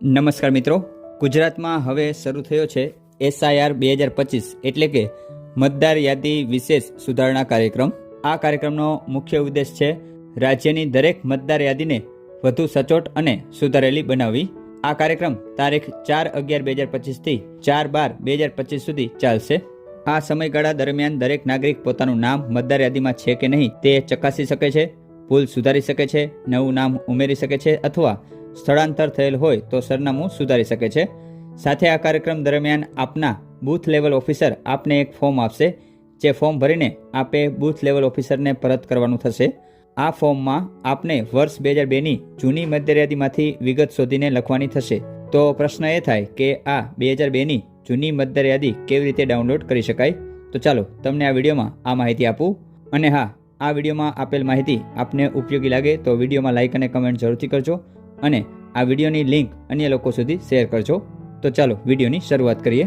નમસ્કાર મિત્રો, ગુજરાતમાં હવે શરૂ થયો છે SIR 2025 એટલે કે મતદાર યાદી વિશેષ સુધારણા કાર્યક્રમ। આ કાર્યક્રમનો મુખ્ય ઉદ્દેશ છે રાજ્યની દરેક મતદાર યાદીને વધુ સચોટ અને સુધારેલી બનાવવી। આ કાર્યક્રમ તારીખ 4/11/2025 થી 4/12/2025 સુધી ચાલશે। આ સમયગાળા દરમિયાન દરેક નાગરિક પોતાનું નામ મતદાર યાદીમાં છે કે નહીં તે ચકાસી શકે છે, ભૂલ સુધારી શકે છે, નવું નામ ઉમેરી શકે છે અથવા સ્થળાંતર થયેલ હોય તો સરનામું સુધારી શકે છે। સાથે આ કાર્યક્રમ દરમિયાન આપના બૂથ લેવલ ઓફિસર આપને એક ફોર્મ આપશે, જે ફોર્મ ભરીને આપે બૂથ લેવલ ઓફિસરને પરત કરવાનું થશે। આ ફોર્મમાં આપને વર્ષ 2002ની જૂની મતદાર યાદીમાંથી વિગત શોધીને લખવાની થશે। તો પ્રશ્ન એ થાય કે આ 2002ની જૂની મતદાર યાદી કેવી રીતે ડાઉનલોડ કરી શકાય? તો ચાલો તમને આ વિડીયોમાં આ માહિતી આપું। અને હા, આ વિડીયોમાં આપેલ માહિતી આપને ઉપયોગી લાગે તો વિડીયોમાં લાઇક અને કમેન્ટ જરૂરથી કરજો અને આ વિડીયોની લિંક અન્ય લોકો સુધી શેર કરજો। તો ચાલો વિડીયોની શરૂઆત કરીએ।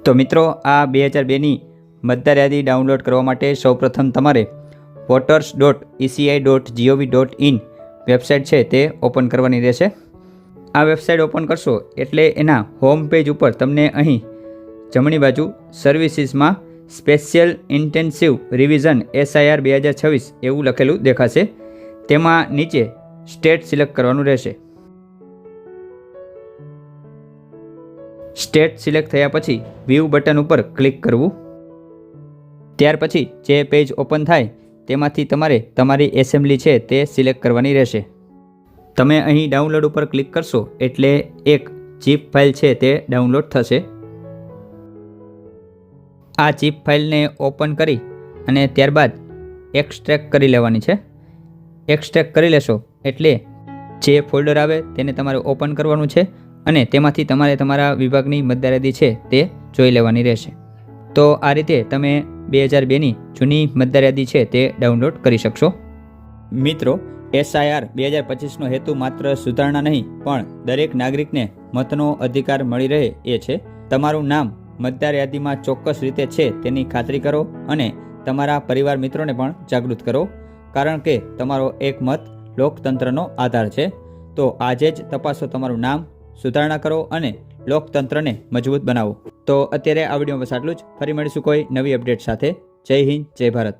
તો મિત્રો, આ 2002ની મતદાર યાદી ડાઉનલોડ કરવા માટે સૌપ્રથમ તમારે voters.eci.gov.in વેબસાઇટ છે તે ઓપન કરવાની રહેશે। આ વેબસાઇટ ઓપન કરશો એટલે એના હોમ પેજ ઉપર તમને અહીં જમણી બાજુ સર્વિસીસમાં સ્પેશિયલ ઇન્ટેન્સિવ રિવિઝન SIR 2026 એવું લખેલું દેખાશે। તેમાં નીચે સ્ટેટ સિલેક્ટ કરવાનું રહેશે। સ્ટેટ સિલેક્ટ થયા પછી વ્યૂ બટન ઉપર ક્લિક કરવું। ત્યાર પછી જે પેજ ઓપન થાય તેમાંથી તમારે તમારી એસેમ્બલી છે તે સિલેક્ટ કરવાની રહેશે। તમે અહીં ડાઉનલોડ ઉપર ક્લિક કરશો એટલે એક zip ફાઇલ છે તે ડાઉનલોડ થશે। આ zip ફાઇલને ઓપન કરી અને ત્યારબાદ એક્સટ્રેક્ટ કરી લેવાની છે। એક્સટ્રેક્ટ કરી લેશો એટલે જે ફોલ્ડર આવે તેને તમારે ઓપન કરવાનું છે અને તેમાંથી તમારે તમારા વિભાગની મતદાર યાદી છે તે જોઈ લેવાની રહેશે। તો આ રીતે તમે 2002ની જૂની મતદાર યાદી છે તે ડાઉનલોડ કરી શકશો। મિત્રો, SIR 2025નો હેતુ માત્ર સુધારણા નહીં પણ દરેક નાગરિકને મતનો અધિકાર મળી રહે એ છે। તમારું નામ મતદાર યાદીમાં ચોક્કસ રીતે છે તેની ખાતરી કરો અને તમારા પરિવાર મિત્રોને પણ જાગૃત કરો, કારણ કે તમારો એક મત લોકતંત્રનો આધાર છે। તો આજે જ તપાસો તમારું નામ, સુધારણા કરો અને લોકતંત્રને મજબૂત બનાવો। તો અત્યારે આ વિડીયોમાં બસ આટલું જ। ફરી મળીશું કોઈ નવી અપડેટ સાથે। જય હિન્દ, જય ભારત।